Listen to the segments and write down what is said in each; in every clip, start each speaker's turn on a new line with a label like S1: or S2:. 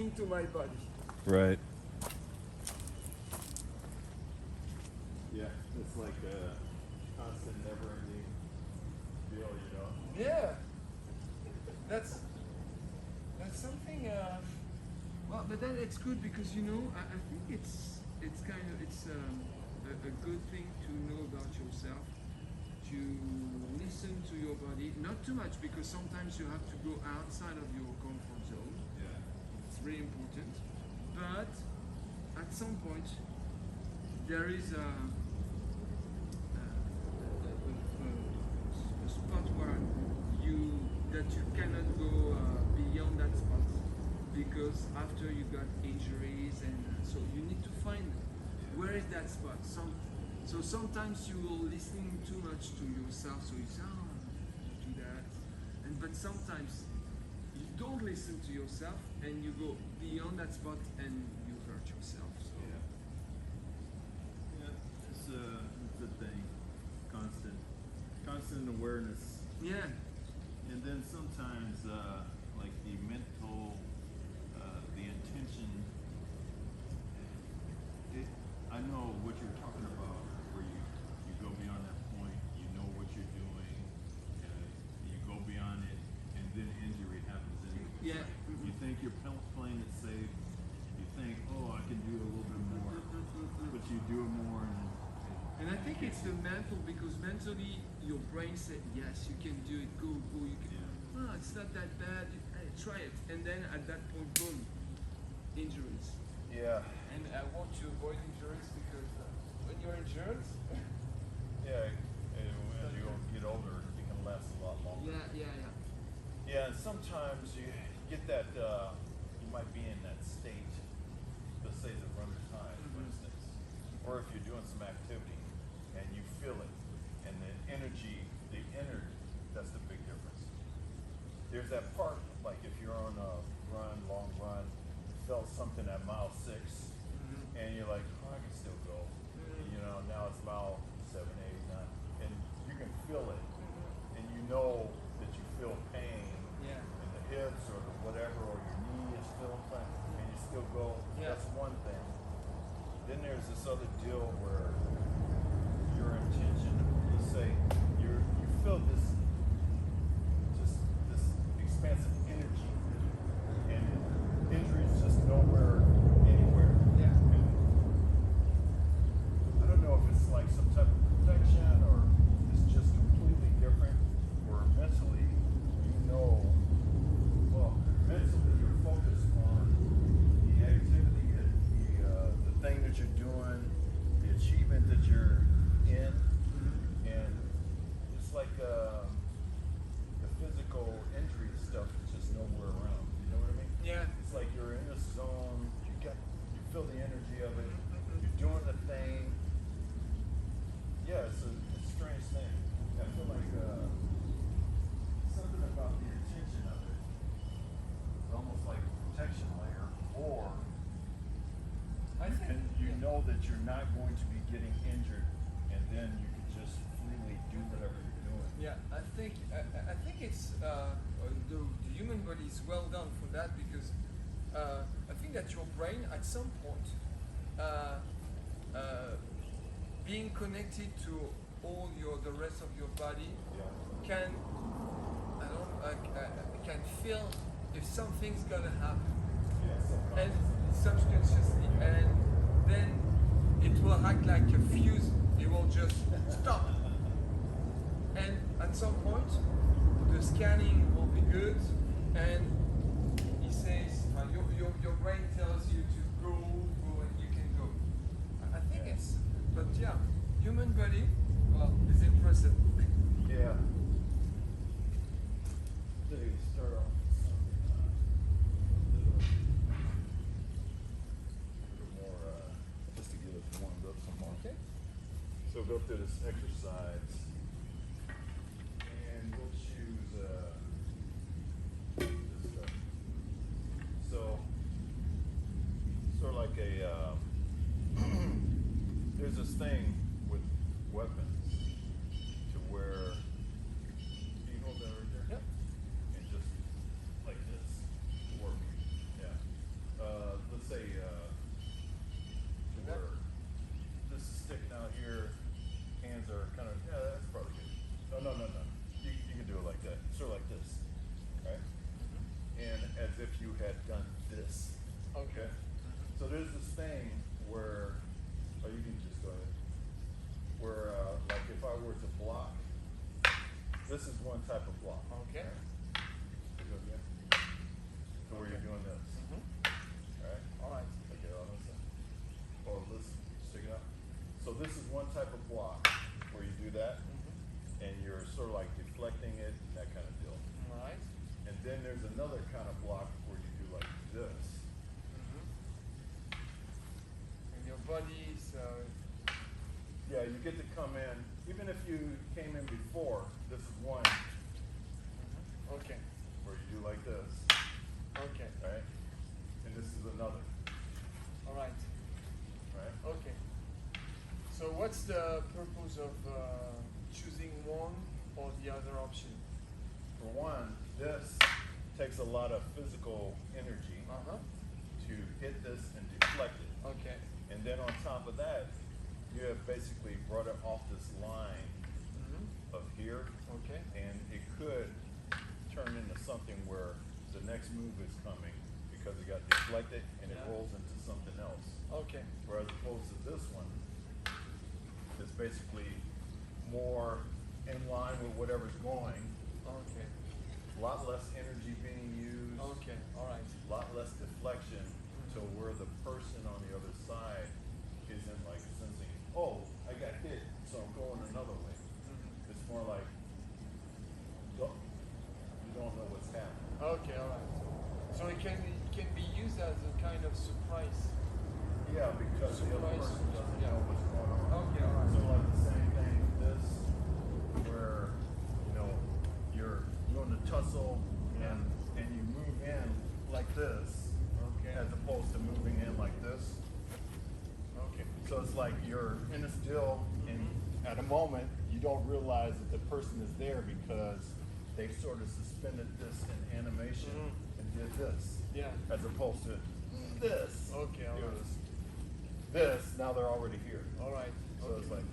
S1: listening to my body.
S2: Right. Yeah, it's like a constant, never-ending deal, you know.
S1: Yeah, that's something. Well, but then it's good because I think it's kind of a good thing to know about yourself, to listen to your body, not too much because sometimes you have to go outside of your comfort zone.
S2: Yeah.
S1: It's really important, but at some point there is a spot where you cannot go beyond that spot because after you got injuries and so you need to find where is that spot. So sometimes you will listening too much to yourself, so you say, oh, do that, but sometimes you don't listen to yourself and you go beyond that spot and you hurt yourself. So.
S2: Yeah, it's a thing, constant awareness.
S1: Yeah.
S2: And then sometimes, like the mental, the intention. I know what you're talking about, where you go beyond that point. You know what you're doing, you go beyond it, and then injury happens. And
S1: Yeah.
S2: You think you're playing it safe. You think, oh, I can do a little bit more, but you do it more,
S1: and I think it's the mental, because mentally your brain said, yes, you can do it, go, you can.
S2: Yeah.
S1: Oh, it's not that bad, try it. And then at that point, boom, injuries.
S2: Yeah.
S1: And I want to avoid injuries because when you're injured,
S2: Yeah, and as you get older, it can last a lot longer.
S1: yeah.
S2: Yeah, and sometimes you get that, you might be in that state, let's say the runner's high, for instance, or if you're doing some activity and you feel it, and the energy, that's the big difference. There's that part, like if you're on a long run, felt something at mile 6, and you're like, oh, I can still go. And, now it's mile 7, 8, 9, and you can feel it, and you know that you feel pain in the hips or the whatever, or your knee is feeling pain, and you still go.
S1: Yeah.
S2: That's one thing. Then there's this other deal where your intention, let's say, you feel this expansive energy, and injury is just nowhere, anywhere.
S1: Yeah.
S2: And I don't know if it's like some type of protection or it's just completely different, or mentally, mentally you're focused on the activity, the thing that you're doing, the achievement that you're in, and it's like the physical injury stuff is just nowhere around. You know what I mean?
S1: Yeah.
S2: It's like you're in a zone. You feel the energy of it. You're doing the thing. Yeah, it's a strange thing. I feel like something about the intention of it. It's almost like a protection layer, or and you know that you're not going to be getting injured, and then you can just freely do whatever you're doing.
S1: Yeah, I think it's the human body is well done for that because I think that your brain at some point being connected to all the rest of your body can can feel if something's gonna happen, and subconsciously, and then it will act like a fuse. It will just stop. And at some point, the scanning will be good, and he says, your brain tells you to go, and you can go. I think it's, but yeah, human body, well, is impressive.
S2: Yeah. So you start off with a little more, just to get us warmed up some more.
S1: Okay.
S2: So go through this exercise, and we'll choose this stuff. So, sort of like there's this thing with weapons to where, can you hold that right there?
S1: Yep.
S2: And just like this, work, yeah. No. You can do it like that. Sort of like this, right? And as if you had done this.
S1: Okay.
S2: So there's this thing where, oh, you can just go ahead. Where, like if I were to block, this is one type of block.
S1: Okay.
S2: Right? You go again. So where you're doing this. Right?
S1: All right.
S2: Okay, on this side. Or let's stick it out. So this is one type of block where you do that, and you're sort of like deflecting it, that kind of deal.
S1: All right.
S2: And then there's another kind of block where you do like this.
S1: And your body is.
S2: Yeah, you get to come in, even if you came in before, this is one
S1: Okay.
S2: where you do like this,
S1: Okay.
S2: right? And this is another,
S1: All right.
S2: right?
S1: Okay. So what's the purpose of choosing one or the other option?
S2: For one, this takes a lot of physical energy to hit this and deflect it.
S1: Okay.
S2: And then on top of that, you have basically brought it off this line of here,
S1: Okay.
S2: and it could turn into something where the next move is coming because it got deflected and it
S1: Yeah.
S2: rolls into something else.
S1: Okay.
S2: Whereas opposed to this one, it's basically more in line with whatever's going,
S1: Okay.
S2: a lot less energy being used,
S1: Okay. All right.
S2: a lot less deflection to where the person on the other side isn't like sensing, oh, I got hit, so I'm going another way. It's more like, you don't know what's happening.
S1: Okay. All right. So it can be used as a kind of surprise.
S2: Yeah, because the other
S1: Surprise.
S2: person doesn't
S1: Yeah.
S2: know what's going on.
S1: Okay. All right.
S2: So like the same thing with this, where, you're doing the tussle and you move in like this,
S1: Okay.
S2: as opposed to moving in like this.
S1: Okay.
S2: So it's like you're in a still, and at a moment, you don't realize that the person is there because they sort of suspended this in animation and did this.
S1: Yeah.
S2: As opposed to this.
S1: Okay, all
S2: It
S1: right.
S2: was this, now they're already here.
S1: All right.
S2: So it's like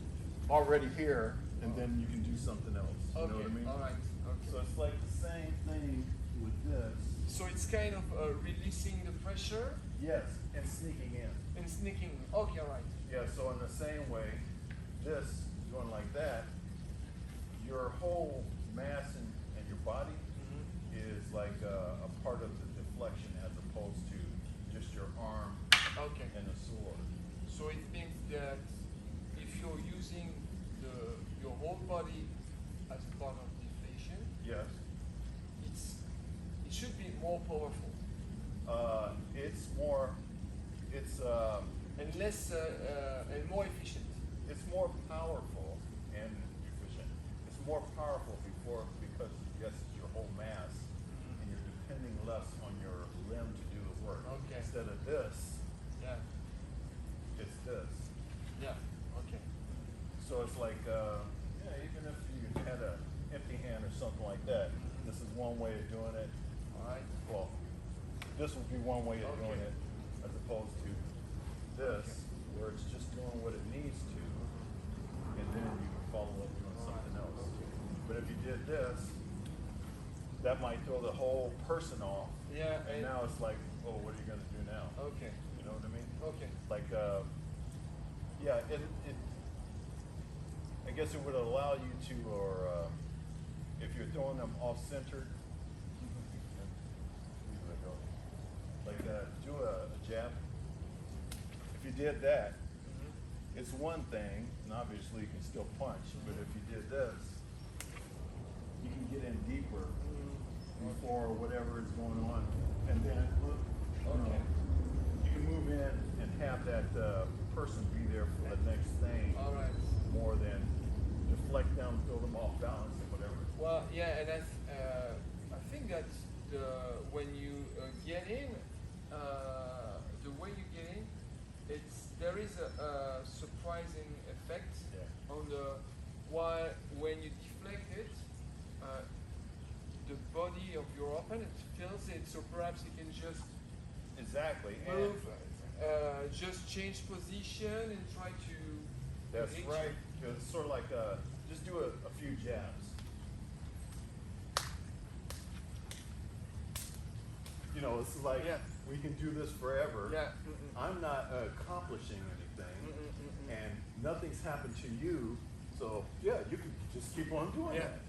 S2: already here, and then you can do something else. You
S1: Okay.
S2: know what I mean?
S1: All right. Okay.
S2: So it's like the same thing with this.
S1: So it's kind of releasing the pressure
S2: Yes, and sneaking in.
S1: and sneaking. Okay. All right.
S2: Yeah, so in the same way, this going like that, your whole mass and your body is like a part of the deflection as opposed to just your arm
S1: Okay.
S2: and a sword.
S1: So it means that if you're using your whole body as a part of deflation,
S2: Yes.
S1: it should be more powerful
S2: It's
S1: and less and more efficient.
S2: it's more powerful and efficient. It's more powerful because yes, it's your whole mass, and you're depending less on your limb to do the work.
S1: Okay.
S2: Instead of this,
S1: Yeah.
S2: it's this.
S1: Yeah. Okay.
S2: So it's like, even if you had an empty hand or something like that, this is one way of doing it.
S1: All right.
S2: Well, this would be one way of doing
S1: Okay.
S2: it, as opposed to this, where it's just doing what it needs to, and then you can follow up doing something else. But if you did this, that might throw the whole person off.
S1: Yeah.
S2: And now it's like, oh, what are you going to do now?
S1: Okay.
S2: You know what I mean?
S1: Okay.
S2: Like, yeah, I guess it would allow you to, or if you're throwing them off-centered, like do a jab. If you did that, it's one thing, and obviously you can still punch, but if you did this, you can get in deeper before whatever is going on, and then you can move in and have that person be there for the next thing.
S1: All right.
S2: More than deflect them, throw them off balance, and whatever.
S1: Well, yeah, and I think that when you get in, the way you get in, there is a surprising effect on when you deflect it, the body of your opponent feels it, so perhaps he can just
S2: Exactly.
S1: move, just change position and try to
S2: That's
S1: hit
S2: right.
S1: you.
S2: It's sort of like just do a few jabs. you know, it's like
S1: Yeah.
S2: we can do this forever.
S1: Yeah.
S2: I'm not accomplishing anything, and nothing's happened to you. So yeah, you can just keep on doing
S1: Yeah.
S2: that,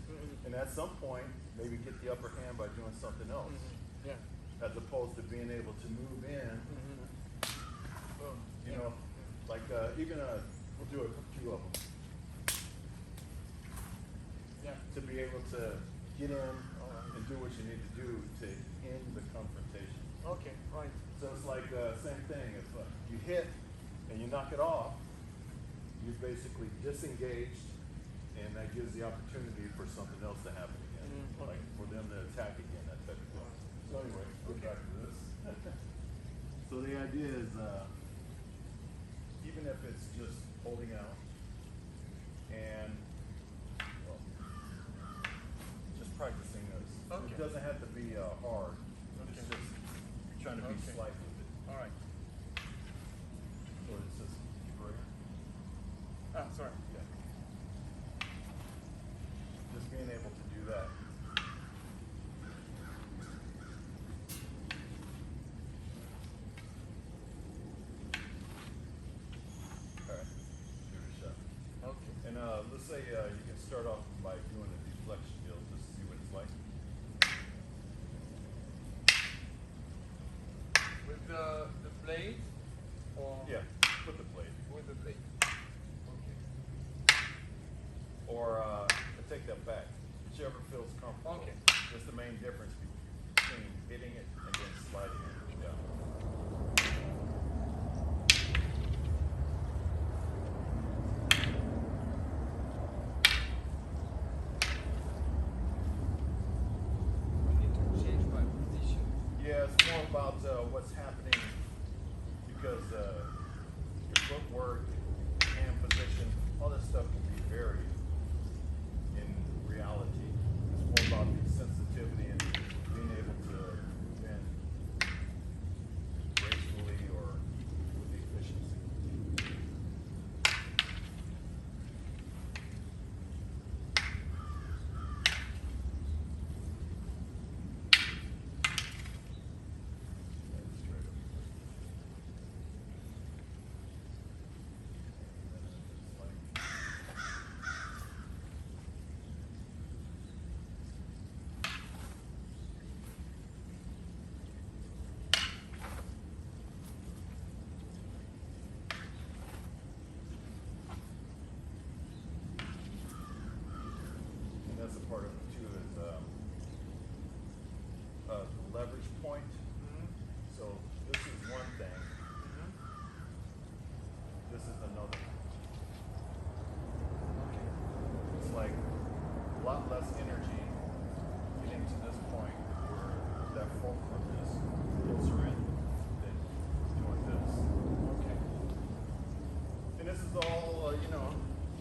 S2: and at some point, maybe get the upper hand by doing something else,
S1: Yeah.
S2: as opposed to being able to move in.
S1: Boom.
S2: You know, like even we'll do a few of them
S1: Yeah.
S2: to be able to get in and do what you need to do to end the confrontation.
S1: Okay. Right.
S2: So it's like same thing. If you hit and you knock it off, you're basically disengaged, and that gives the opportunity for something else to happen again, like for them to attack again, that type of thing. So anyway, go back to this. So the idea is, even if it's just holding out and well, just practicing this.
S1: Okay.
S2: It doesn't have to be hard. It's
S1: Okay.
S2: just trying to be
S1: Okay.
S2: slight with it.
S1: All right.
S2: So it's just prayer.
S1: Ah, sorry.
S2: Yeah. Just being able to do that. Alright, give it a shot.
S1: Okay.
S2: And let's say you can start off by doing a deflection deal just to see what it's like.
S1: With the blade, or
S2: Yeah, with the blade.
S1: with the blade. Okay.
S2: Or take that back. Whichever feels comfortable.
S1: Okay.
S2: That's the main difference between hitting it and then sliding it down.
S1: I need to change my position.
S2: Yeah, it's more about what's happening because your footwork, hand position, all this stuff can be varied in reality. It's more about the sensitivity and being able to bend gracefully or with efficiency. Straight up. And that's a part of it too, is the leverage point. So this is one thing. This is another. It's like a lot less energy getting to this point where that fulcrum is closer in than doing this.
S1: Okay.
S2: And this is all,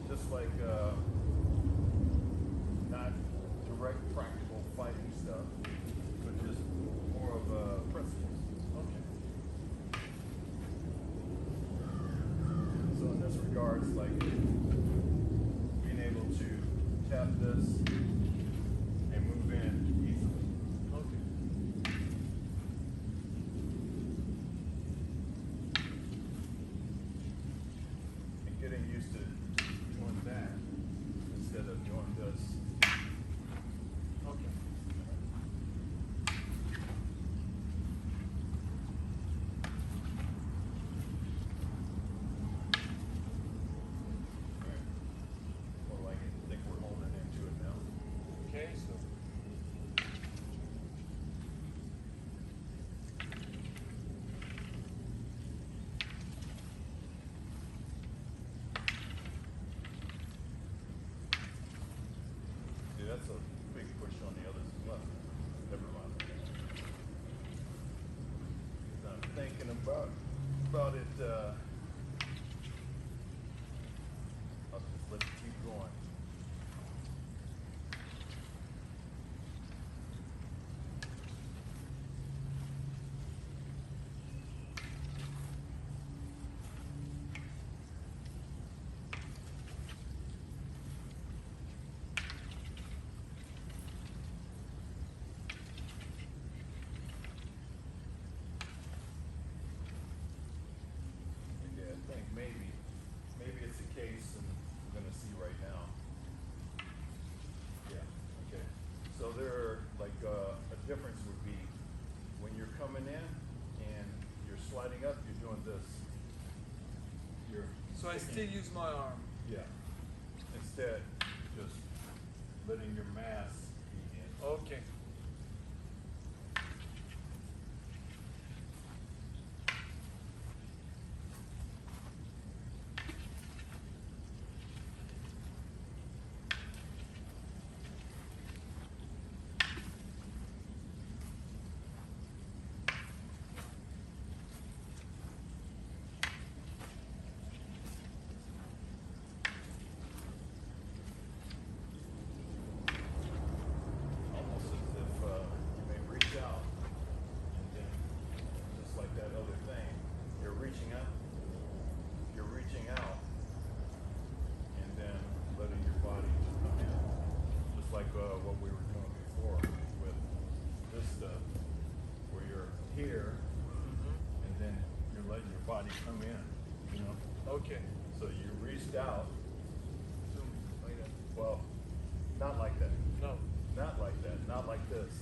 S2: just like not direct practical fighting stuff, but just more of principles.
S1: Okay.
S2: So in this regards, like being able to tap this and move in easily.
S1: Okay.
S2: And getting used to doing that instead of doing this.
S1: Okay.
S2: Well, I think we're holding into it now.
S1: Okay. So.
S2: See, that's a big push on the other left. Never mind. 'Cause I'm thinking about it. I'll just let it keep going. standing up, you're doing this.
S1: So I still use my arm.
S2: Yeah. Instead, just letting your mass be in.
S1: Okay.
S2: Almost as if you may reach out, and then just like that other thing, you're reaching out, and then letting your body just come in, just like what we were doing before with this stuff, where you're here, and then you're letting your body come in, you know.
S1: Okay.
S2: So you reached out.
S1: So, like that.
S2: Well, not like that.
S1: No.
S2: Not like that. Not like this.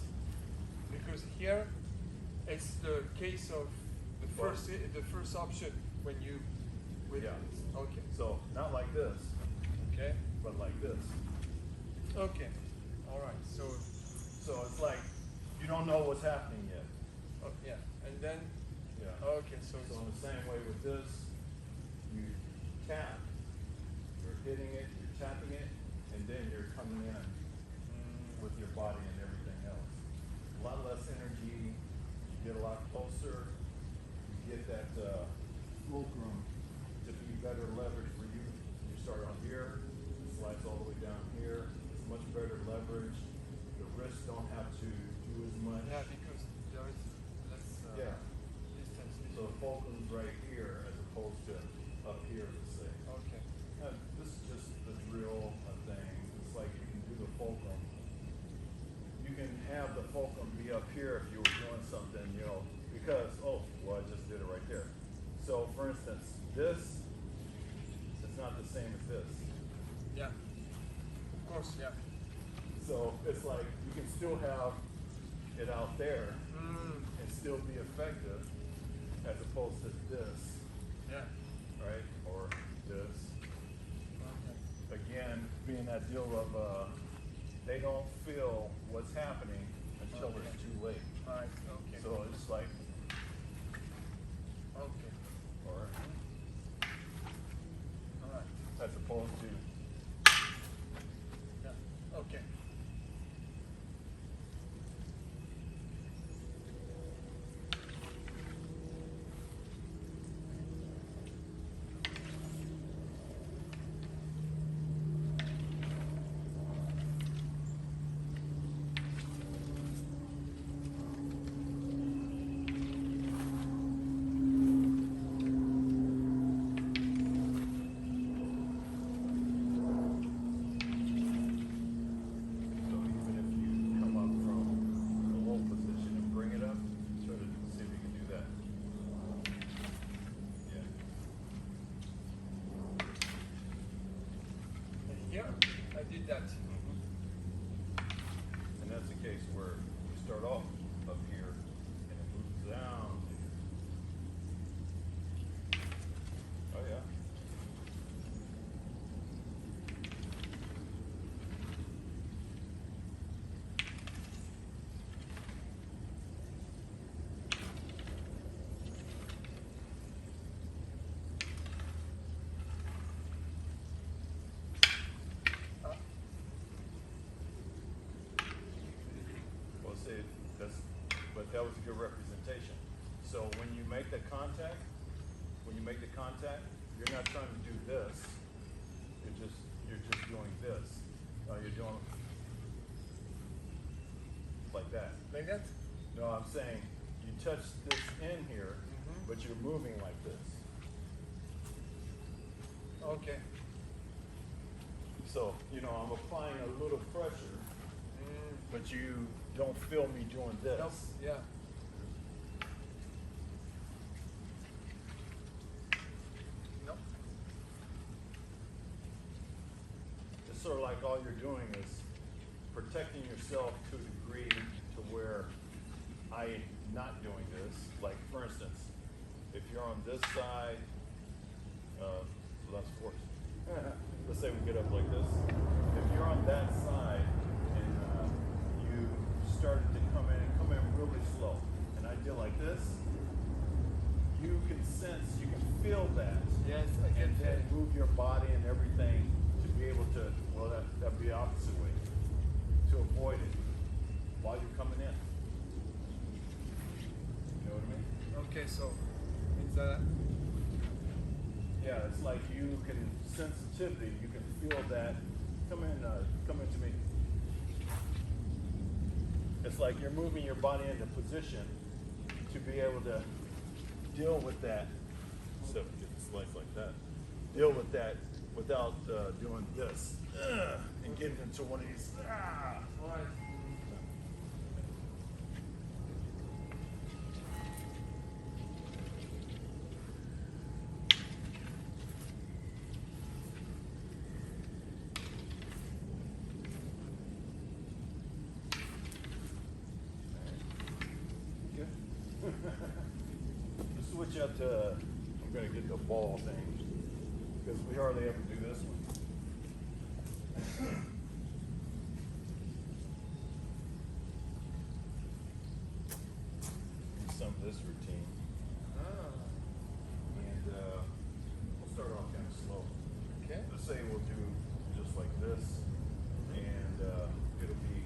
S1: Because here, it's the case of the first option when you with
S2: Yeah.
S1: this. Okay.
S2: So not like this,
S1: Okay.
S2: but like this.
S1: Okay. All right. So,
S2: So it's like you don't know what's happening yet.
S1: yeah, and then
S2: Yeah.
S1: okay. So
S2: So in the same way with this, you tap. You're hitting it. You're tapping it, and then you're coming in with your body and everything else. A lot less energy. You get a lot closer. You get that fulcrum to be better leverage for you. You start on here, it slides all the way down here. It's much better leverage. The wrists don't have to do as much.
S1: yeah, because there is less
S2: Yeah.
S1: distance.
S2: So the fulcrum's right here as opposed to up here, let's say.
S1: Okay.
S2: This is just the drill thing. It's like you can do the fulcrum. You can have the fulcrum be up here if you were doing something, you know, because, oh, well, I just did it right there. So, for instance, this is not the same as this.
S1: Yeah. Of course. Yeah.
S2: So, it's like you can still have it out there
S1: Mm.
S2: and still be effective as opposed to this,
S1: Yeah.
S2: right? Or this.
S1: Okay.
S2: Again, being that deal of they don't feel what's happening until
S1: Okay.
S2: it's too late.
S1: All right. Okay.
S2: So it's like,
S1: Okay.
S2: or
S1: All right.
S2: as opposed to,
S1: Yeah. Okay.
S2: so even if you come up from the low position and bring it up, try to see if you can do that. Yeah.
S1: And here, I did that.
S2: And that's the case where you start off up here and it moves down. Oh yeah. Well, see, but that was a good representation. So when you make the contact, you're not trying to do this. You're just doing this. You're doing like that.
S1: Like that?
S2: No, I'm saying you touch this in here,
S1: Mhm.
S2: but you're moving like this.
S1: Okay.
S2: So, you know, I'm applying a little pressure,
S1: Mm.
S2: but you don't feel me doing this.
S1: Nope. Yeah. Nope.
S2: It's sort of like all you're doing is protecting yourself to a degree to where I'm not doing this. Like, for instance, if on this side, less force. Let's say we get up like this. If you're on that side and you started to come in really slow, and I did like this, you can sense, you can feel that.
S1: Yes, I can
S2: and
S1: feel
S2: then
S1: it.
S2: move your body and everything to be able to, well, that'd be the opposite way, to avoid it while you're coming in. You know what I mean?
S1: Okay, so means that
S2: Yeah, it's like you can, sensitivity, you can feel that. Come into me. It's like you're moving your body into position to be able to deal with that. So if you get the slice like that, deal with that without doing this and getting into one of these.
S1: all right.
S2: Switch up to, I'm going to get the ball thing because we hardly ever do this one. Do some of this routine. And we'll start off kind of slow.
S1: Okay.
S2: Let's say we'll do just like this. And it'll be,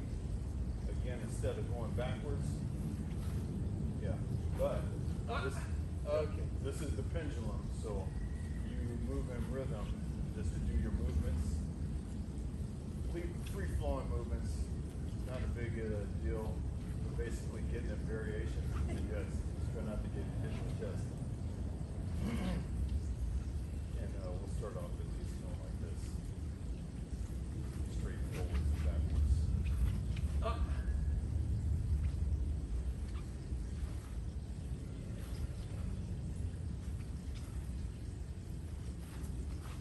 S2: again, instead of going backwards, yeah, but this,
S1: Okay.
S2: this is the pendulum, so you move in rhythm just to do your movements. Free-flowing movements, not a big deal. We're basically getting a variation. Yes, try not to get hit in the chest. And we'll start off at least going like this. Straight forwards and backwards.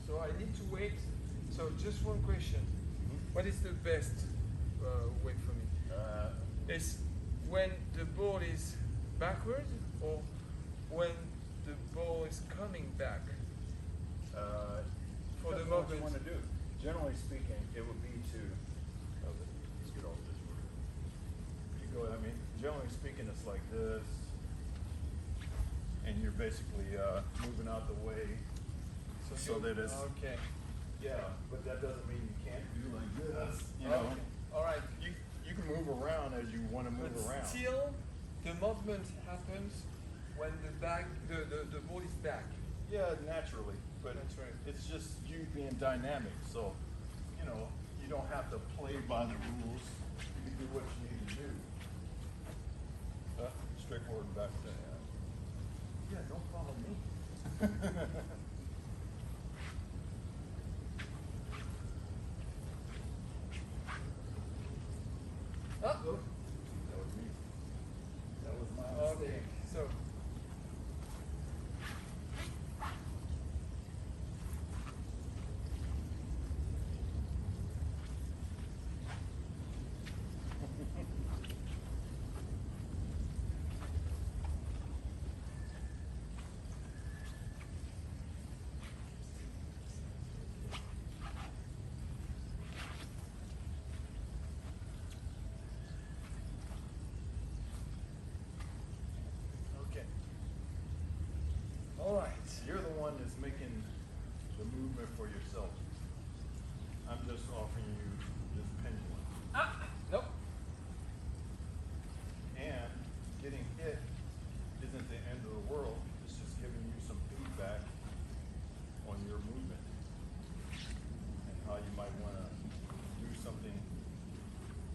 S1: So I need to wait. So just one question. What is the best way for me? Is when the ball is backward or when the ball is coming back? For the
S2: Depends on what you
S1: moment.
S2: want to do. Generally speaking, it would be to. Let's get off this word. You go. I mean, generally speaking, it's like this, and you're basically moving out the way so
S1: you-
S2: that it's.
S1: okay.
S2: Yeah, but that doesn't mean you can't do like this. You know,
S1: Okay. All right.
S2: you can move around as you want to move
S1: But
S2: around.
S1: still, the movement happens when the ball is back.
S2: Yeah, naturally, but
S1: That's right.
S2: it's just you being dynamic. So, you know, you don't have to play by the rules. You can do what you need to do. Straight forward and back to yeah, don't follow me.
S1: Oh.
S2: That was me. That was my
S1: Okay.
S2: mistake.
S1: So. Okay. All right.
S2: You're the one that's making the movement for yourself. I'm just offering you this pendulum.
S1: Nope.
S2: And getting hit isn't the end of the world. It's just giving you some feedback on your movement and how you might want to do something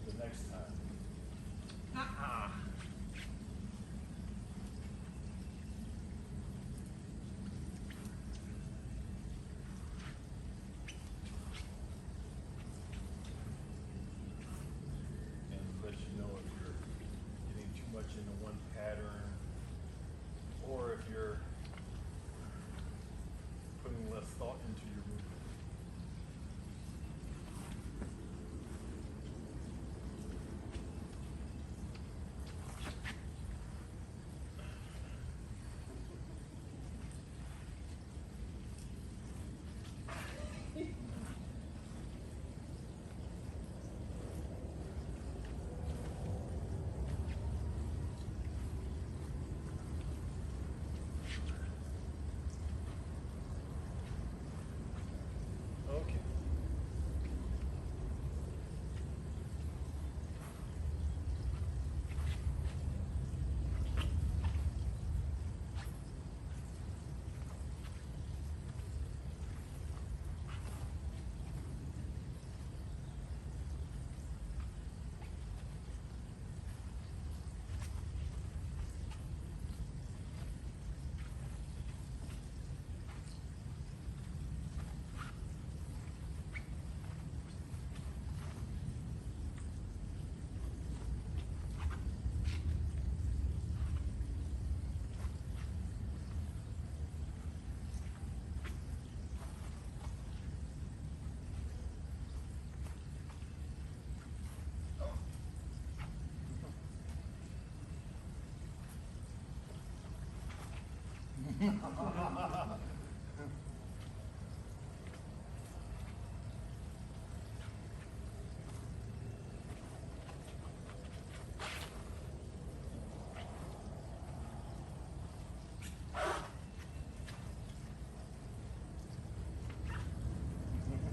S2: the next time.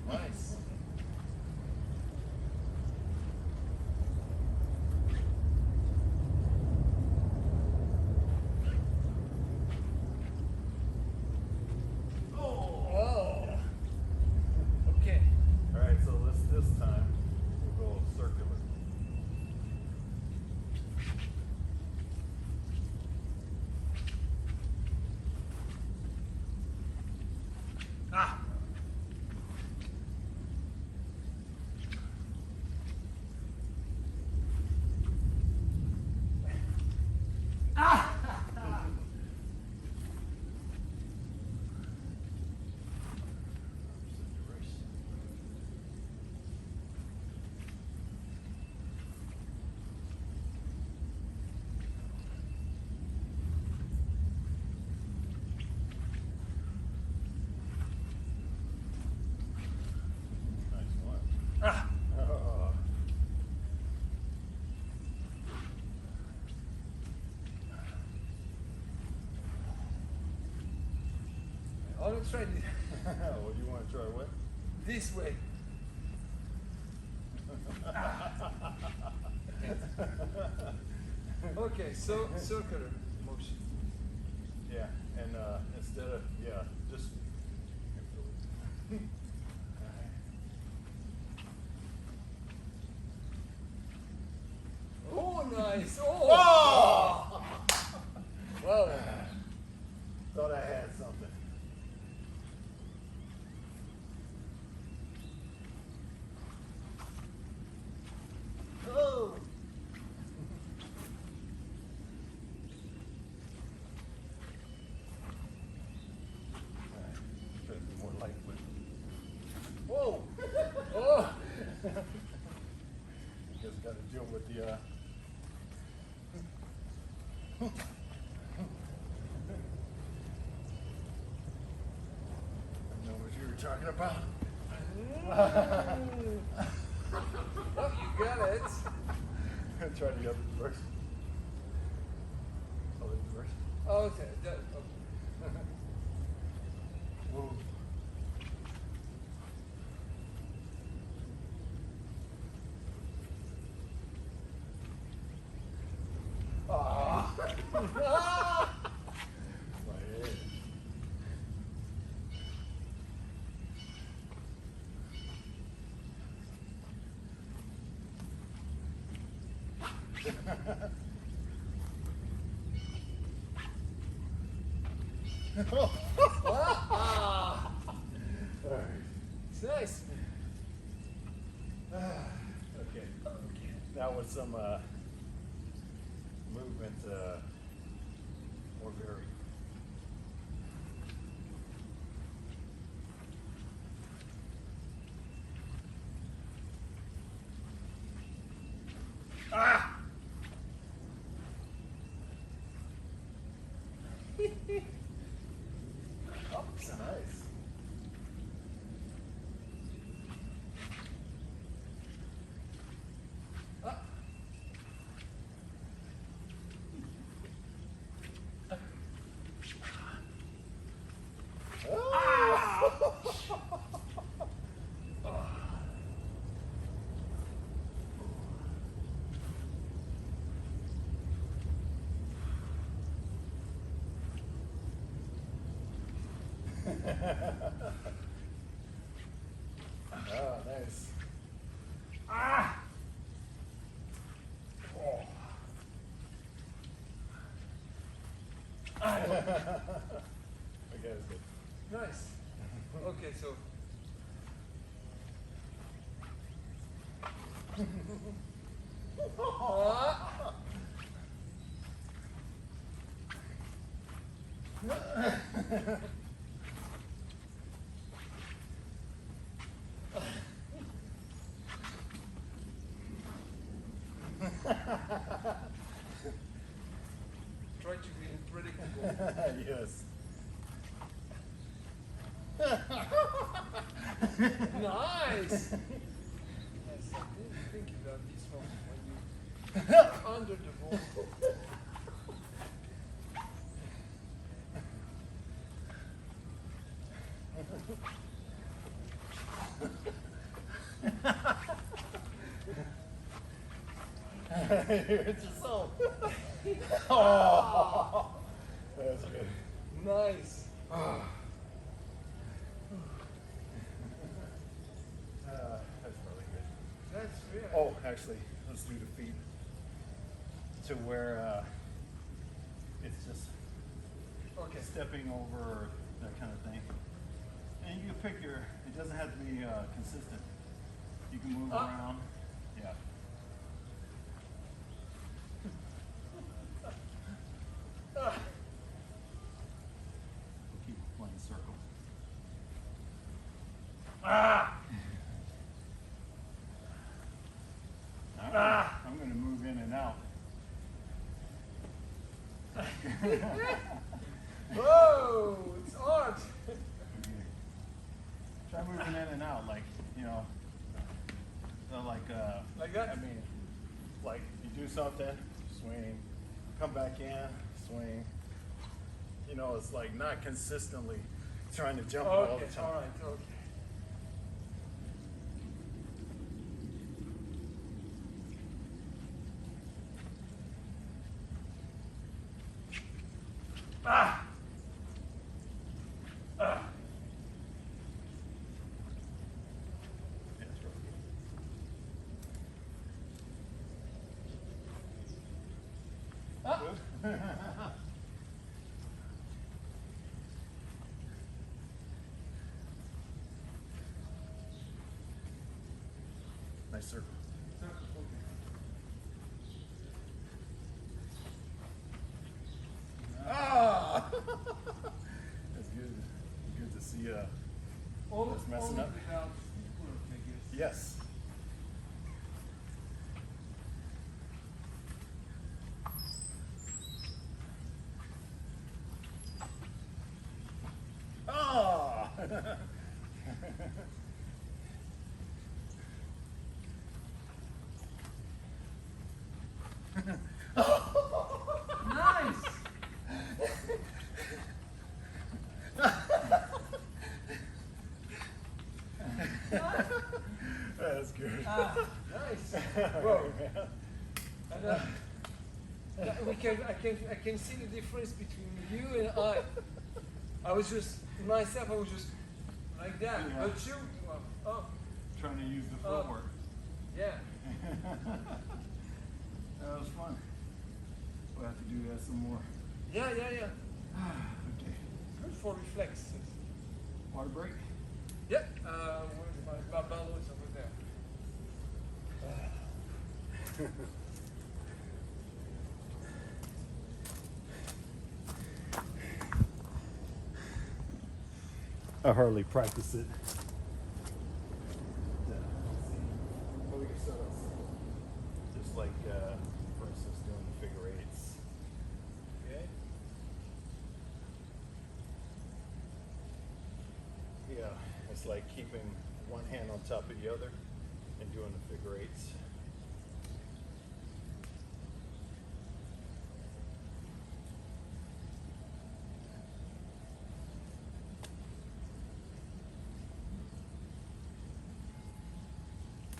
S1: Nice. Oh. Okay.
S2: All right, so this time we'll go circular.
S1: Ah. Ah.
S2: Nice one.
S1: Ah.
S2: Oh.
S1: I want to try
S2: What do you want to try what?
S1: this way. Okay, so circular motion.
S2: Yeah, and instead of just
S1: Oh, nice. Oh.
S2: Oh!
S1: Well,
S2: Thought I had something.
S1: oh.
S2: Try to be more lightweight.
S1: Whoa. Oh.
S2: Just got to deal with the. I know what you were talking about.
S1: Oh, you got it.
S2: Try the other reverse. Other reverse.
S1: Oh, okay. Okay.
S2: Whoa.
S1: Ah.
S2: My head.
S1: Ah.
S2: All right.
S1: It's nice.
S2: Okay. Now with some movement, more varied.
S1: Ah.
S2: Oh, nice.
S1: Ah.
S2: Oh, nice.
S1: Ah. Oh. Ah.
S2: I guess it.
S1: Nice. Okay, so. Ah. Try to be predictable.
S2: Yes.
S1: Nice. Yes, I didn't think about this one when you under the ball.
S3: It's yourself. Oh, that's good.
S1: Nice.
S3: That's really good.
S1: That's real.
S3: Oh, actually, let's do the feet to where it's just
S1: Okay.
S3: stepping over or that kind of thing. And you can pick your, it doesn't have to be consistent. You can move around. Yeah. We'll keep playing circles.
S1: Ah!
S3: I'm going to move in and out.
S1: Whoa! It's hard.
S3: Try moving in and out, like, you know,
S1: Like that?
S3: I mean, like you do something, swing, come back in, swing. You know, it's like not consistently trying to jump all the
S1: Okay.
S3: time.
S1: All right. Okay. Ah! Ah!
S3: Yeah, that's really
S1: Ah!
S3: good. Nice circle. Ah! That's good. Good to see
S1: Almost
S3: messing up.
S1: without footwork, I guess.
S3: Yes. Ah!
S1: Nice.
S3: That's good.
S1: Nice. Whoa. And, I can see the difference between you and I. I was just myself. I was just like that.
S3: Yeah.
S1: But you, well, oh,
S3: Trying to use the
S1: Oh.
S3: footwork.
S1: yeah.
S3: That was fun. We'll have to do that some more.
S1: Yeah.
S3: Okay.
S1: Good for reflexes.
S3: Water break?
S1: Yep. Where's my bottle is over there.
S3: I hardly practice it. Well, we can start off simple. Just like, for instance, doing the figure eights. Okay? Yeah, it's like keeping one hand on top of the other and doing the figure eights.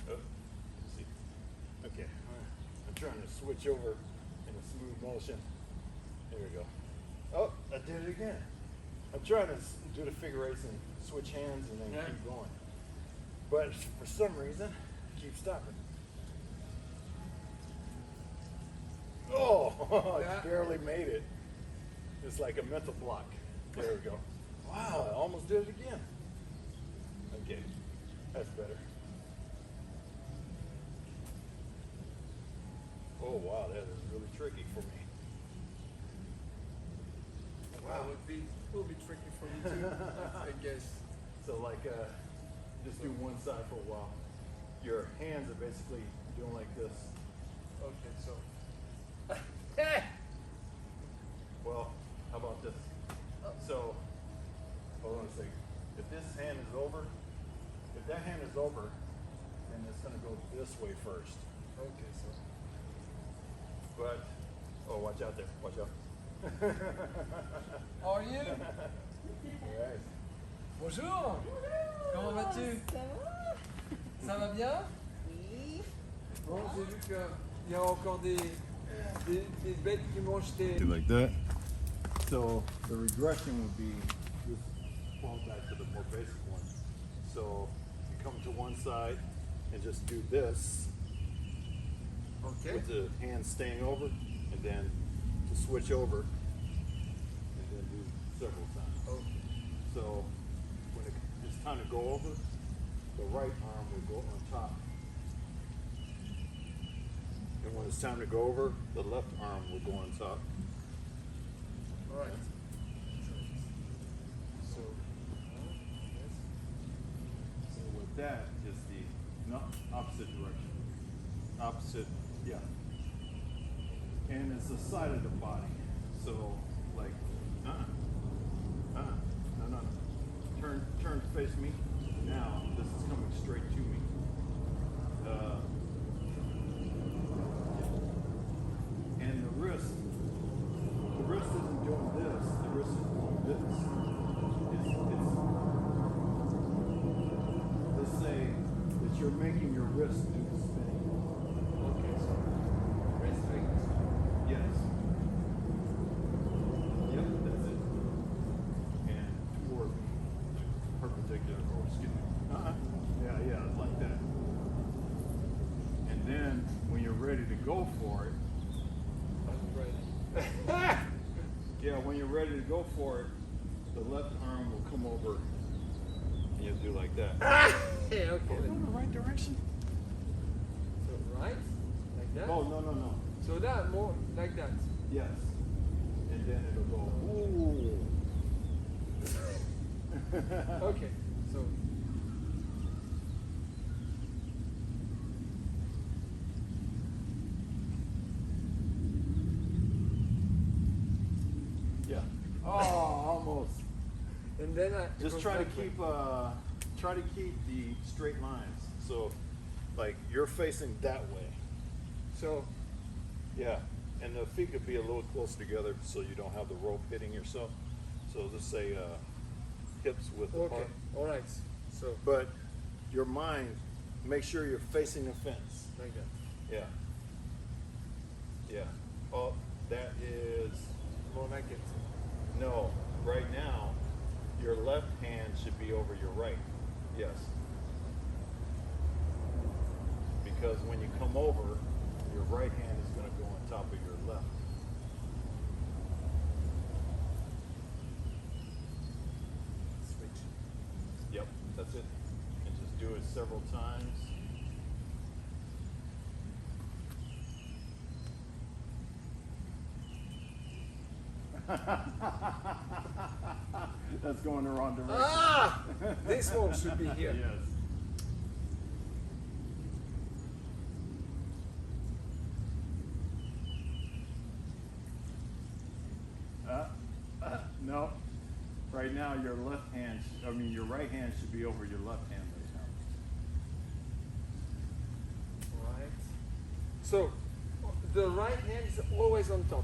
S3: Oh, see. Okay, I'm trying to switch over in a smooth motion. There we go. Oh, I did it again. I'm trying to do the figure eights and switch hands and then
S1: Yeah.
S3: keep going. But for some reason, I keep stopping. Oh,
S1: Yeah.
S3: I barely made it. It's like a mental block. There we go. Wow, I almost did it again. Okay, that's better. Oh wow, that is really tricky for me.
S1: Wow, it will be tricky for you too, I guess.
S3: So like, just do one side for a while. Your hands are basically doing like this.
S1: Okay, so. Hey!
S3: Well, how about this? So, hold on a second. If this hand is over, if that hand is over, then it's going to go this way first.
S1: Okay, so.
S3: But, oh, watch out there. Watch out.
S1: How are you?
S3: All right.
S1: Bonjour. Comment vas-tu?
S4: Ça va?
S1: Ça va bien?
S4: Oui.
S1: Bon, j'ai vu qu'il y a encore des bêtes qui mangent tes...
S3: Like that. So the regression would be just fall back to the more basic one. So you come to one side and just do this
S1: Ok.
S3: with the hand staying over, and then to switch over, and then do several times.
S1: Ok.
S3: So when it's time to go over, the right arm will go on top. And when it's time to go over, the left arm will go on top.
S1: All right. So,
S3: So with that, just the opposite direction. Opposite, yeah. And it's the side of the body. So like, no. Turn face me. Now this is coming straight to me. And the wrist isn't doing this. The wrist is doing this. Let's say that you're making your wrist do the spinning.
S1: okay, so restrict.
S3: Yes. Yep, that's it. And toward perpendicular, or excuse me. Yeah, like that. And then when you're ready to go for it,
S1: I'm ready.
S3: yeah, when you're ready to go for it, the left arm will come over and you'll do like that.
S1: Yeah, okay.
S3: Go in the right direction.
S1: So right, like that.
S3: Oh, no.
S1: So that more like that.
S3: Yes. And then it'll go, ooh.
S1: Okay. So
S3: Yeah. Oh, almost.
S1: and then I
S3: Just
S1: goes
S3: try to
S1: that way.
S3: keep the straight lines. So, like you're facing that way.
S1: So
S3: Yeah. And the feet could be a little close together so you don't have the rope hitting yourself. So just say hips width
S1: okay.
S3: apart.
S1: All right. So
S3: But your mind, make sure you're facing the fence.
S1: like that.
S3: Yeah. Yeah. Oh, that is
S1: More like it.
S3: no. Right now, your left hand should be over your right. Yes. Because when you come over, your right hand is going to go on top of your left.
S1: Switch.
S3: Yep, that's it. And just do it several times. That's going the wrong direction.
S1: Ah! This one should be here.
S3: Yes. No. Right now, your left hand, your right hand should be over your left hand right
S1: Right. So the right hand is always on top.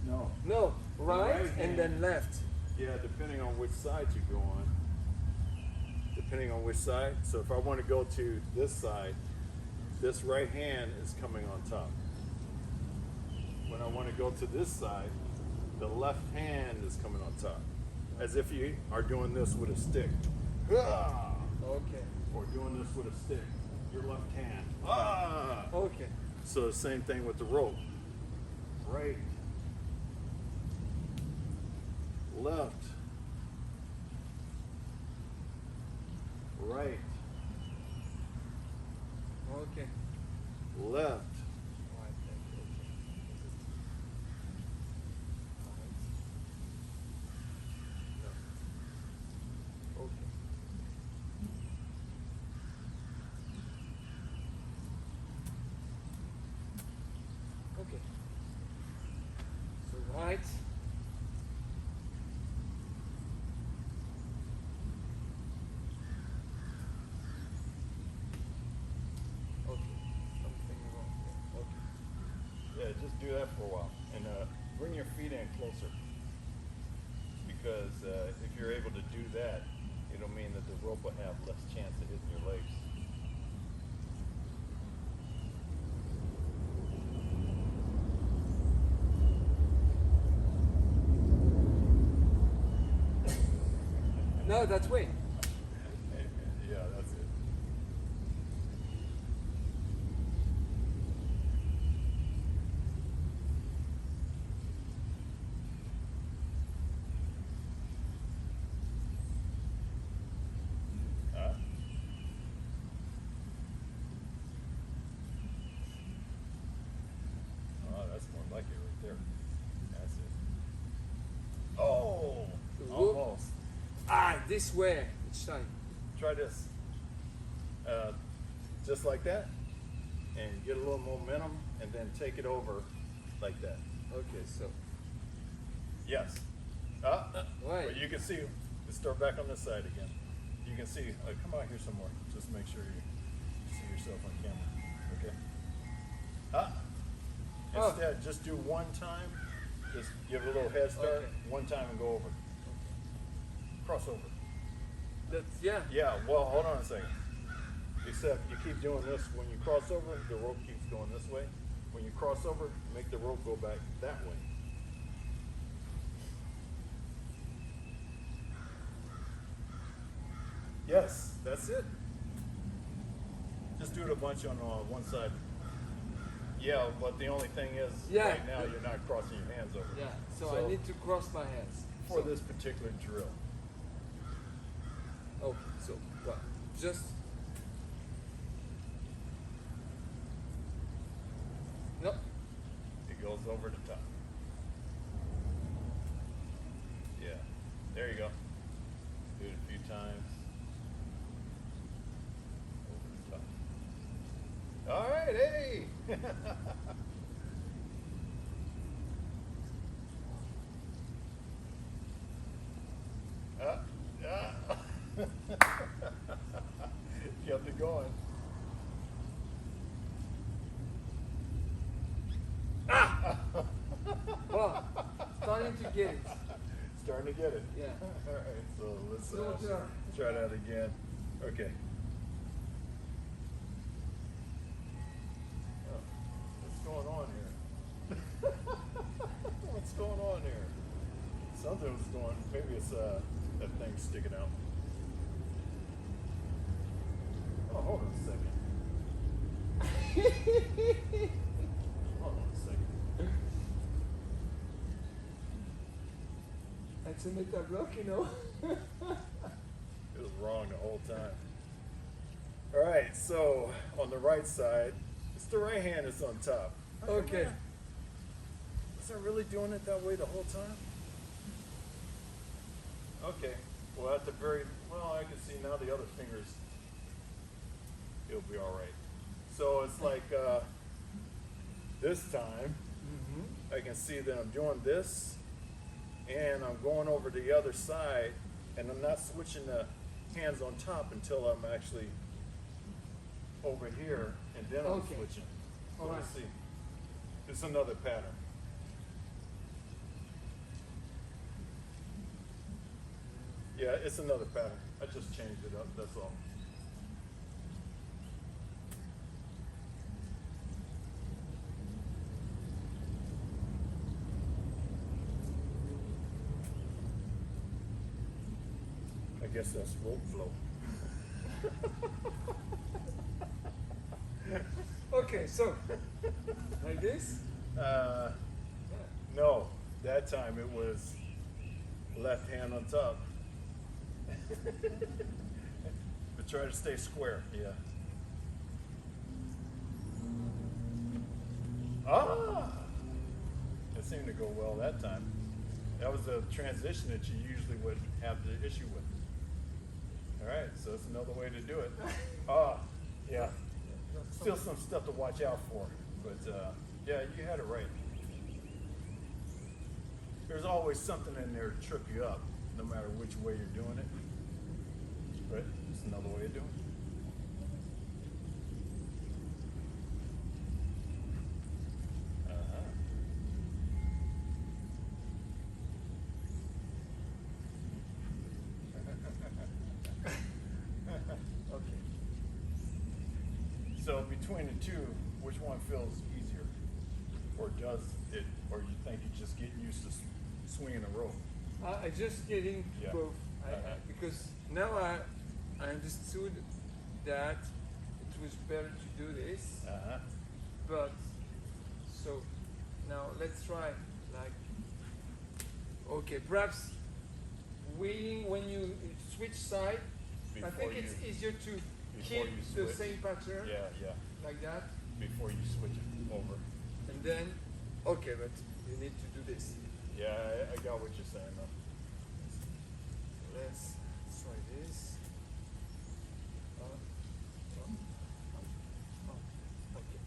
S3: now. No.
S1: No, right,
S3: right hand.
S1: and then left.
S3: Yeah, depending on which side you go on. Depending on which side. So if I want to go to this side, this right hand is coming on top. When I want to go to this side, the left hand is coming on top. As if you are doing this with a stick. Ah!
S1: Okay.
S3: Or doing this with a stick. Your left hand. Ah!
S1: Okay.
S3: So the same thing with the rope. Right. Left. Right.
S1: Okay.
S3: Left.
S1: Right. Okay. No. Okay. Okay. So right.
S3: do that for a while, and bring your feet in closer, because if you're able to do that, it'll mean that the rope will have less chance of hitting your legs.
S1: No, that way.
S3: Yeah, that's it. Oh, that's more like it right there. That's it. Oh, almost.
S1: This way each time.
S3: Try this. Just like that, and get a little momentum, and then take it over like that.
S1: Okay, so.
S3: Yes.
S1: Right.
S3: But you can see, let's start back on this side again. You can see, come out here some more. Just make sure you see yourself on camera. Okay. Instead, just do one time. Just give it a little head start.
S1: Okay.
S3: One time and go over. Cross over.
S1: That's, yeah.
S3: Yeah, well, hold on a second. Except you keep doing this. When you cross over, the rope keeps going this way. When you cross over, make the rope go back that way. Yes, that's it. Just do it a bunch on one side. Yeah, but the only thing is,
S1: Yeah.
S3: right now you're not crossing your hands over.
S1: Yeah, so I need to cross my hands.
S3: For
S1: So-
S3: this particular drill.
S1: Okay, so what? Just. No.
S3: It goes over the top. Yeah, there you go. Do it a few times. Over the top. All right, hey! Kept it going.
S1: Oh, starting to get it.
S3: Starting to get it.
S1: Yeah.
S3: All right, so let's
S1: So,
S3: try that again. Okay. Oh, what's going on here? What's going on here? Something's going. Maybe it's that thing sticking out. Oh, hold on a second. Hold on a second.
S1: That's a metal block, you know.
S3: It was wrong the whole time. All right, so on the right side, it's the right hand that's on top.
S1: Okay.
S3: Was I really doing it that way the whole time? Okay. Well, at the very, well, I can see now the other fingers. It'll be all right. So it's like this time, I can see that I'm doing this, and I'm going over to the other side, and I'm not switching the hands on top until I'm actually over here, and then I'm
S1: Okay.
S3: switching. So
S1: All
S3: let's
S1: right.
S3: see. It's another pattern. Yeah, it's another pattern. I just changed it up, that's all. I guess that's rope flow.
S1: Okay, so like this.
S3: No, that time it was left hand on top. But try to stay square, yeah. Ah! It seemed to go well that time. That was a transition that you usually would have the issue with. All right, so that's another way to do it. Yeah. Still some stuff to watch out for, but yeah, you had it right. There's always something in there to trip you up, no matter which way you're doing it. But it's another way of doing it. So between the two, which one feels easier? Or does it, or you think you're just getting used to swinging a rope?
S1: I just getting
S3: Yeah.
S1: both because now I understood that it was better to do this.
S3: Uh-huh.
S1: But so now let's try like okay, perhaps waiting when you switch side. I
S3: Before
S1: think it's
S3: you-
S1: easier to
S3: before
S1: keep
S3: you
S1: the
S3: switch.
S1: same pattern
S3: Yeah.
S1: like that,
S3: Before you switch it over.
S1: and then okay, but you need to do this.
S3: Yeah, I got what you're saying though.
S1: Let's try this. Okay.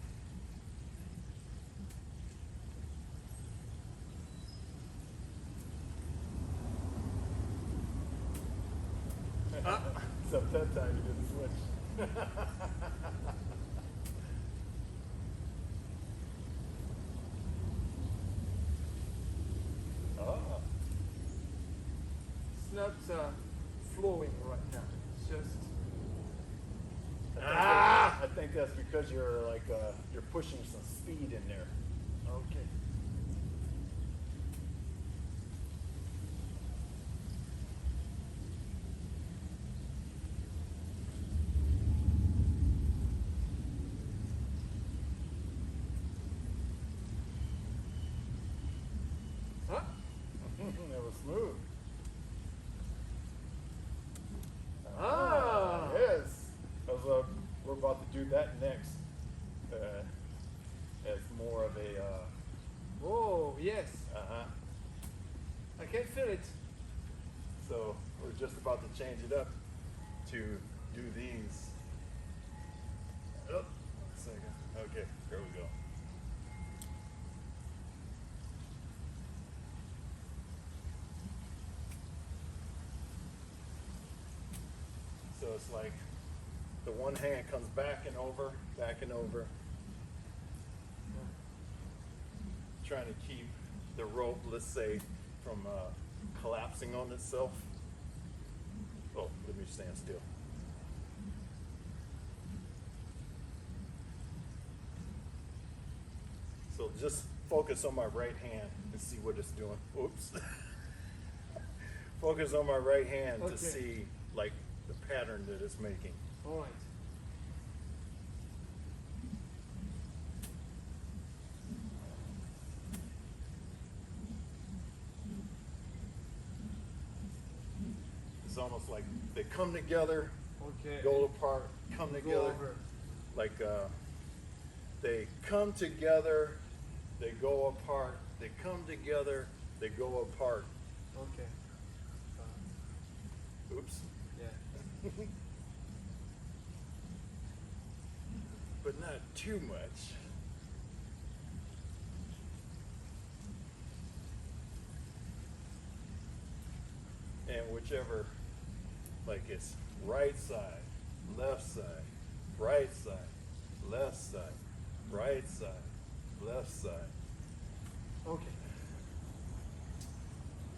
S3: Except that time you didn't switch. Oh.
S1: It's not flowing right now. It's just
S3: I think that's because you're like you're pushing some speed in there.
S1: okay. Huh?
S3: That was smooth.
S1: Ah.
S3: Yes. We're about to do that next. As more of a
S1: Oh yes,
S3: uh-huh.
S1: I can feel it.
S3: So we're just about to change it up to do these. Oh, 1 second. Okay, here we go. So it's like the one hand comes back and over, trying to keep the rope, let's say, from collapsing on itself. Oh, let me stand still. So just focus on my right hand and see what it's doing. Oops. Focus on my right hand
S1: Okay.
S3: to see like the pattern that it's making.
S1: All right.
S3: It's almost like they come together,
S1: Okay.
S3: go apart, come
S1: Go
S3: together.
S1: over.
S3: Like they come together, they go apart. They come together, they go apart.
S1: Okay.
S3: Oops.
S1: Yeah.
S3: But not too much. And whichever, like it's right side, left side, right side, left side, right side, left side.
S1: Okay.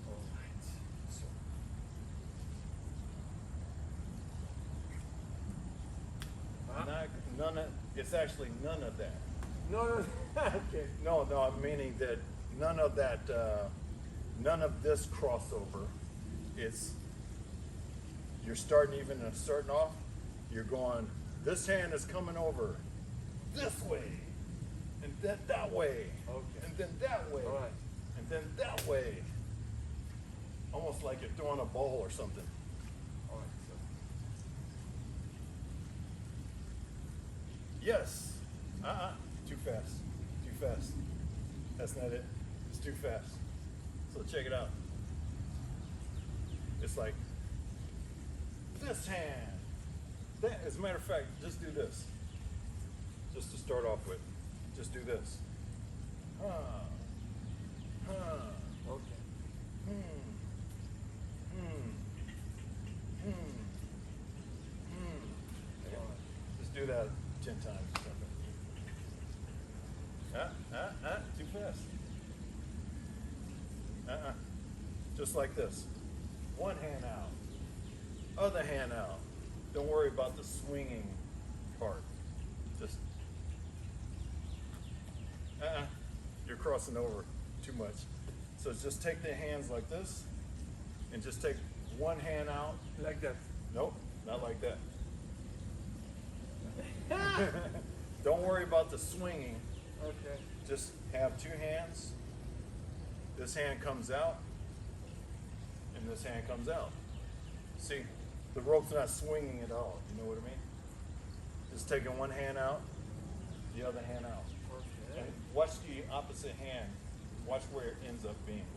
S1: All right. So.
S3: None of, it's actually none of that.
S1: No, no. Okay.
S3: No, I'm meaning that none of that, none of this crossover. It's, you're starting off, you're going, this hand is coming over this way, and then that way,
S1: Okay.
S3: and then that way,
S1: All right.
S3: and then that way. Almost like you're throwing a ball or something.
S1: All right. So.
S3: Yes. Too fast. Too fast. That's not it. It's too fast. So check it out. It's like this hand. That, as a matter of fact, just do this. Just to start off with. Just do this.
S1: Okay.
S3: Just do that 10 times or something. Too fast. Just like this. One hand out. Other hand out. Don't worry about the swinging part. Just, you're crossing over too much. So just take the hands like this, and just take one hand out.
S1: Like that.
S3: Nope, not like that. Don't worry about the swinging.
S1: Okay.
S3: Just have two hands. This hand comes out, and this hand comes out. See, the rope's not swinging at all. You know what I mean? Just taking one hand out, the other hand out.
S1: Okay.
S3: And watch the opposite hand. Watch where it ends up being.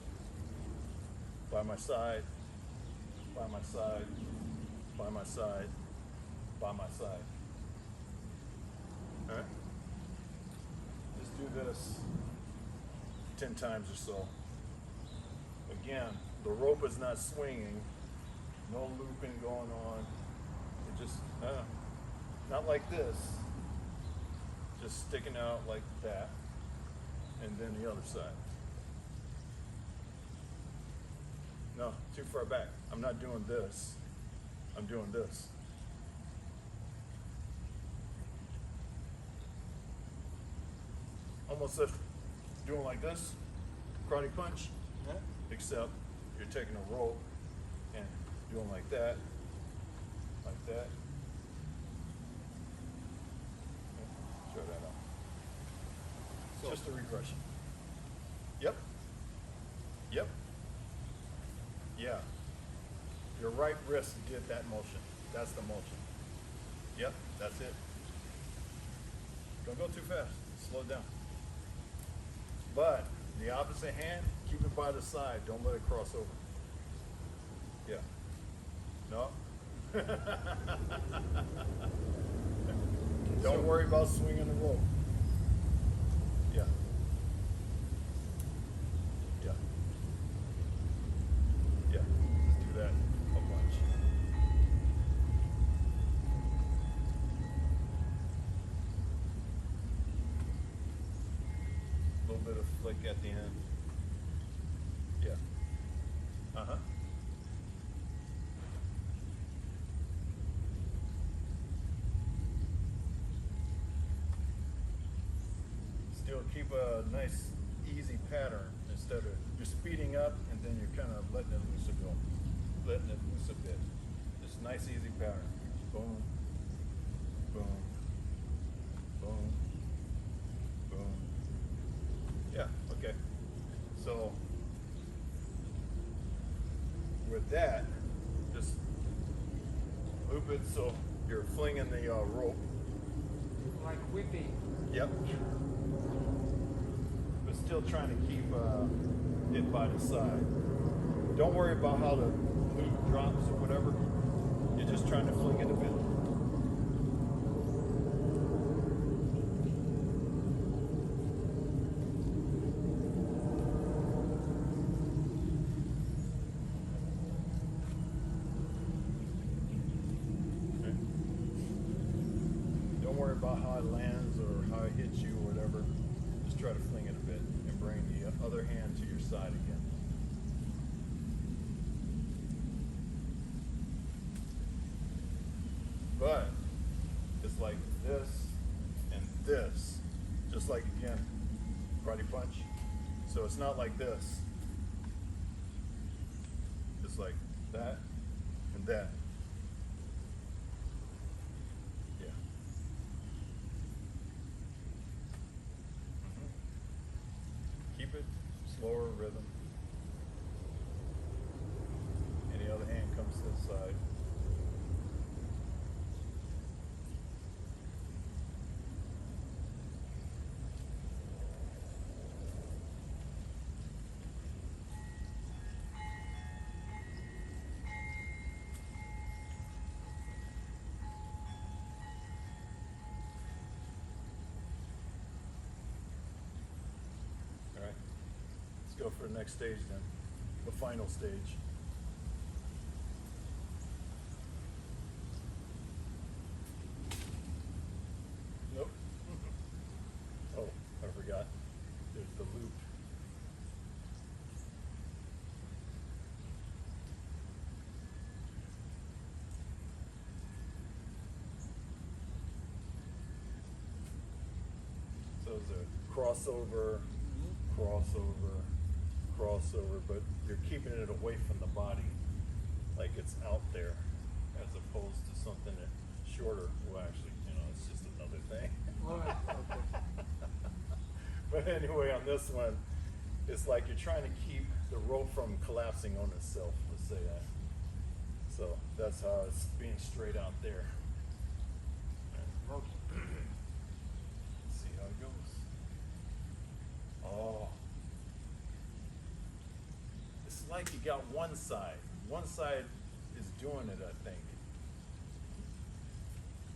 S3: By my side, by my side, by my side, by my side. All right? Just do this 10 times or so. Again, the rope is not swinging, no looping going on. It just, not like this, just sticking out like that, and then the other side. No, too far back. I'm not doing this. I'm doing this. Almost if doing like this, karate punch, except you're taking a rope and doing like that, like that. Try that out.
S1: So,
S3: Just a regression. Yep. Yep. Yeah. Your right wrist did that motion. That's the motion. Yep, that's it. Don't go too fast. Slow down. But the opposite hand, keep it by the side. Don't let it cross over. Yeah. No. Don't worry about swinging the rope. Yeah. Yeah. Yeah. Just do that a bunch. A little bit of flick at the end. Yeah. Uh-huh. Still keep a nice, easy pattern instead of you're speeding up and then you're kind of letting it loose a go, letting it loose a bit. Just nice, easy pattern. Boom, boom, boom, boom. Yeah. Okay. So with that, just loop it so you're flinging the rope.
S1: like whipping.
S3: Yep. But still trying to keep it by the side. Don't worry about how the loop drops or whatever. You're just trying to fling it a bit. Okay. Don't worry about how it lands or how it hits you or whatever. Just try to fling it a bit and bring the other hand to your side again. But it's like this and this, just like again, karate punch. So it's not like this. It's like that and that. Yeah. Keep it slower rhythm. And the other hand comes to the side. All right. Let's go for the next stage then. The final stage. Nope. Oh, I forgot. There's the loop. crossover, crossover, crossover, but you're keeping it away from the body, like it's out there, as opposed to something that shorter. Well, actually, it's just another thing.
S1: All right. Okay.
S3: But anyway, on this one, it's like you're trying to keep the rope from collapsing on itself, let's say that. So that's how it's being straight out there.
S1: Okay.
S3: See how it goes. Oh. It's like you got one side. One side is doing it, I think.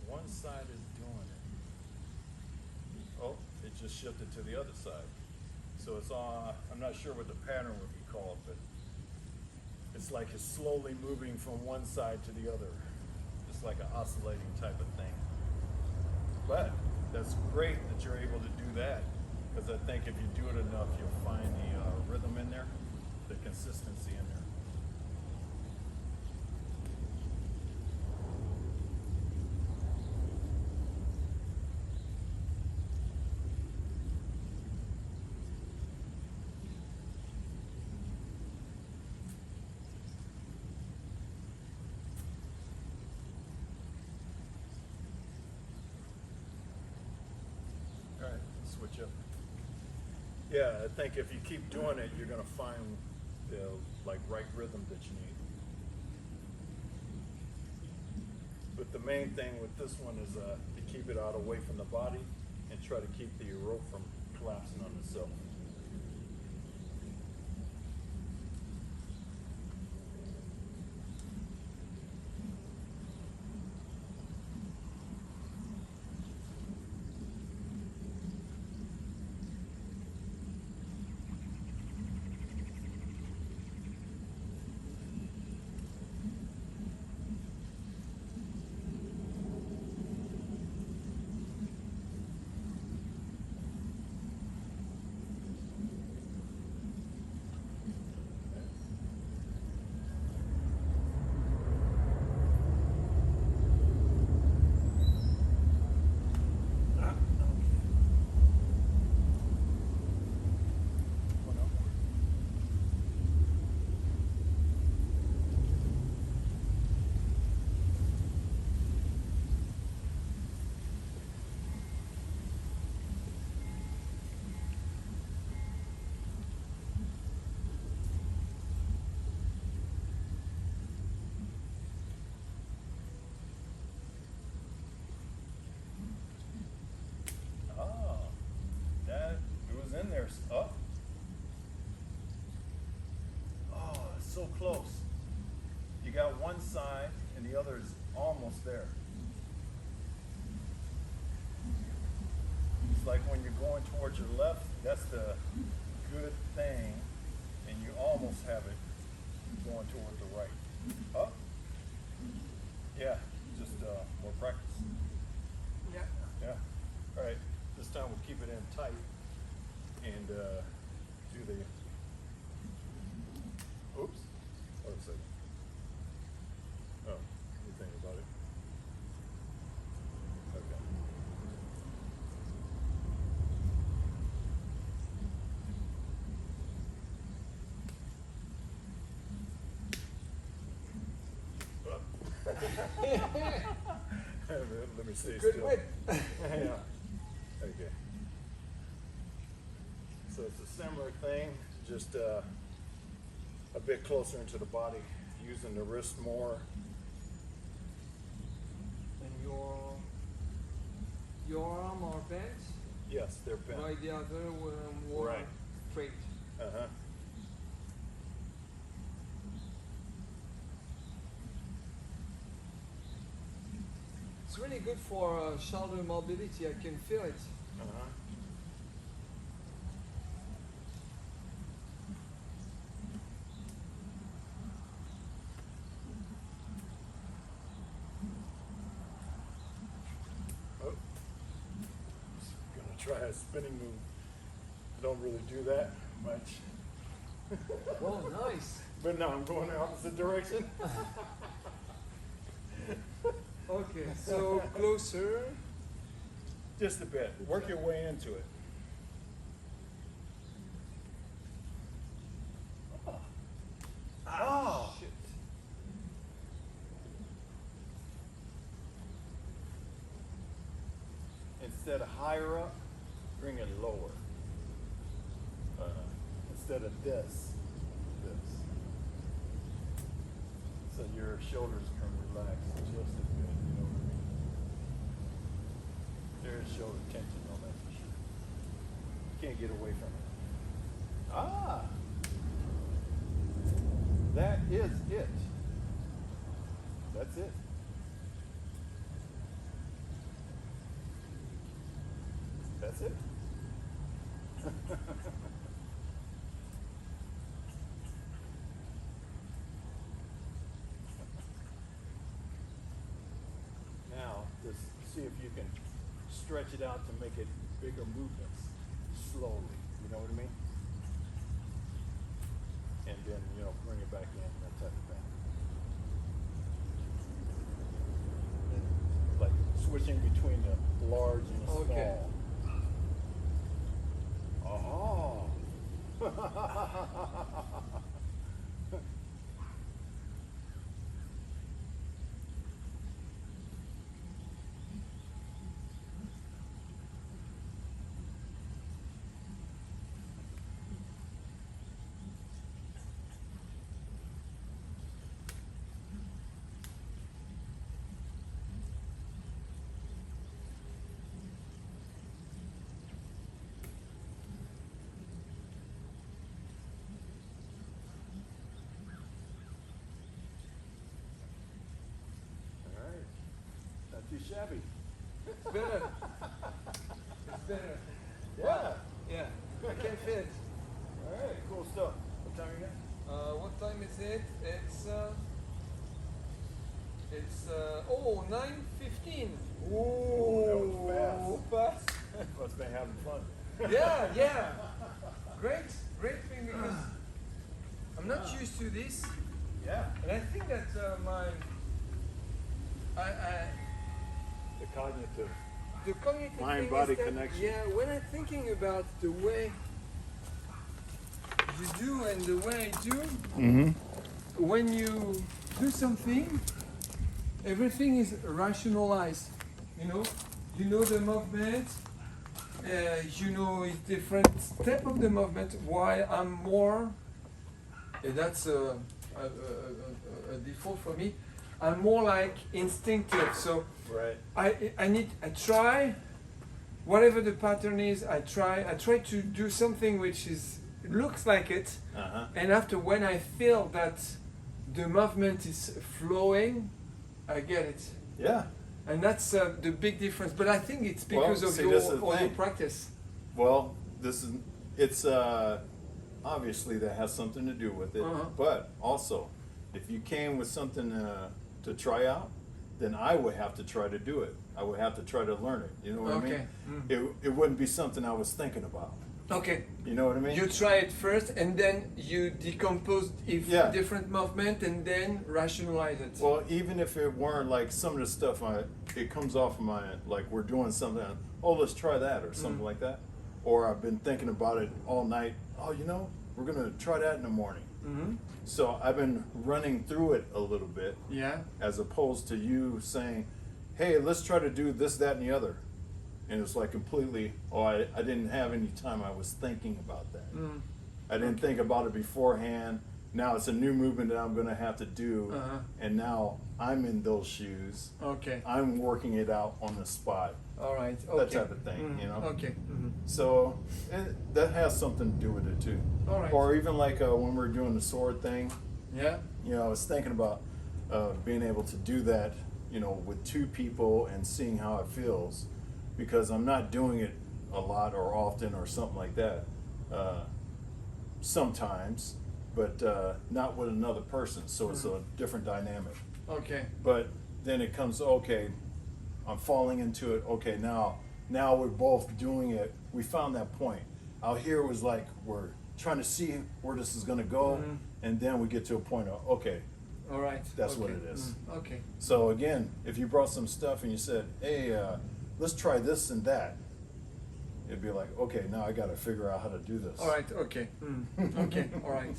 S3: One side is doing it. Oh, it just shifted to the other side. So it's on, I'm not sure what the pattern would be called, but it's like it's slowly moving from one side to the other. It's like an oscillating type of thing. But that's great that you're able to do that, because I think if you do it enough, you'll find the rhythm in there, the consistency in there. All right, switch up. Yeah, I think if you keep doing it, you're gonna find the right rhythm that you need. But the main thing with this one is to keep it out away from the body and try to keep the rope from collapsing on itself. In there, up. Oh, so close. You got one side and the other is almost there. It's like when you're going towards your left, that's the good thing, and you almost have it going toward the right. Up. Yeah, just more practice.
S1: Yeah.
S3: Yeah. All right. This time we'll keep it in tight and do the. Oops. Hold a second. Oh, anything about it? Okay. Let me stay
S1: Good
S3: still.
S1: whip.
S3: Yeah. Okay. So it's a similar thing, just a bit closer into the body, using the wrist more.
S1: And your arm are bent,
S3: Yes, they're bent.
S1: while the other were more
S3: Right.
S1: straight.
S3: Uh-huh.
S1: It's really good for shoulder mobility. I can feel it.
S3: Uh-huh. Oh. Gonna try a spinning move. Don't really do that much.
S1: Oh, nice.
S3: But now I'm going the opposite direction.
S1: Okay, so closer.
S3: Just a bit. Work your way into it. instead of higher up, bring it lower. Instead of this. So your shoulders can relax just a bit, you know what I mean? There's shoulder tension on that for sure. Can't get away from it. Ah! That is it. That's it. That's it. Now, just see if you can stretch it out to make it bigger movements slowly. You know what I mean? And then, you know, bring it back in, that type of thing. Like switching between the large and the
S1: Okay.
S3: small. Oh. Too shabby.
S1: It's better. It's better.
S3: Yeah.
S1: Yeah. I can fit.
S3: All right. Cool stuff. What time are you at?
S1: What time is it? It's 9:15.
S3: Ooh, that was
S1: fast.
S3: Must been having fun.
S1: Yeah. Great thing because I'm not used to this,
S3: Yeah.
S1: and I think that
S3: The cognitive.
S1: the cognitive
S3: Mind-body
S1: thing is that,
S3: connection.
S1: yeah, when I'm thinking about the way you do and the way I do, when you do something, everything is rationalized. You know the movement. You know it's different step of the movement. While I'm more, that's a default for me. I'm more like instinctive. So
S3: Right.
S1: I try whatever the pattern is. I try to do something which looks like it, and after when I feel that the movement is flowing, I get it.
S3: Yeah.
S1: And that's the big difference. But I think it's because of
S3: this is the
S1: your
S3: thing.
S1: practice.
S3: Well, it's obviously that has something to do with it, but also, if you came with something to try out, then I would have to try to do it. I would have to try to learn it. You know what I mean? It wouldn't be something I was thinking about.
S1: Okay.
S3: You know what I mean?
S1: You try it first, and then you decompose different movement, and then rationalize it.
S3: Well, even if it weren't like some of the stuff, it comes off of my, like we're doing something, oh, let's try that or something like that. Or I've been thinking about it all night. Oh, we're gonna try that in the morning. So I've been running through it a little bit.
S1: Yeah.
S3: As opposed to you saying, hey, let's try to do this, that, and the other. And it's like completely, I didn't have any time. I was thinking about that. I didn't think about it beforehand. Now it's a new movement that I'm going to have to do. And now I'm in those shoes.
S1: Okay.
S3: I'm working it out on the spot.
S1: All right. Okay.
S3: That type of thing,
S1: Okay.
S3: So that has something to do with it too.
S1: All right.
S3: Or even like when we're doing the sword thing.
S1: Yeah.
S3: I was thinking about being able to do that, with two people and seeing how it feels, because I'm not doing it a lot or often or something like that. Sometimes, but not with another person. So it's a different dynamic.
S1: Okay.
S3: But then it comes, okay, I'm falling into it. Okay, now we're both doing it. We found that point. Out here it was like we're trying to see where this is going to go, and then we get to a point of, okay,
S1: all right.
S3: that's what it is.
S1: Okay.
S3: So again, if you brought some stuff and you said, hey, let's try this and that, it'd be like, okay, now I got to figure out how to do this.
S1: All right. Okay. Okay. All right.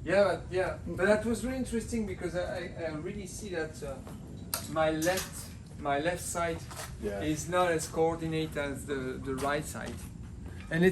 S1: But that was really interesting because I really see that my left my left side
S3: Yeah.
S1: is not as coordinated as the right side. And it's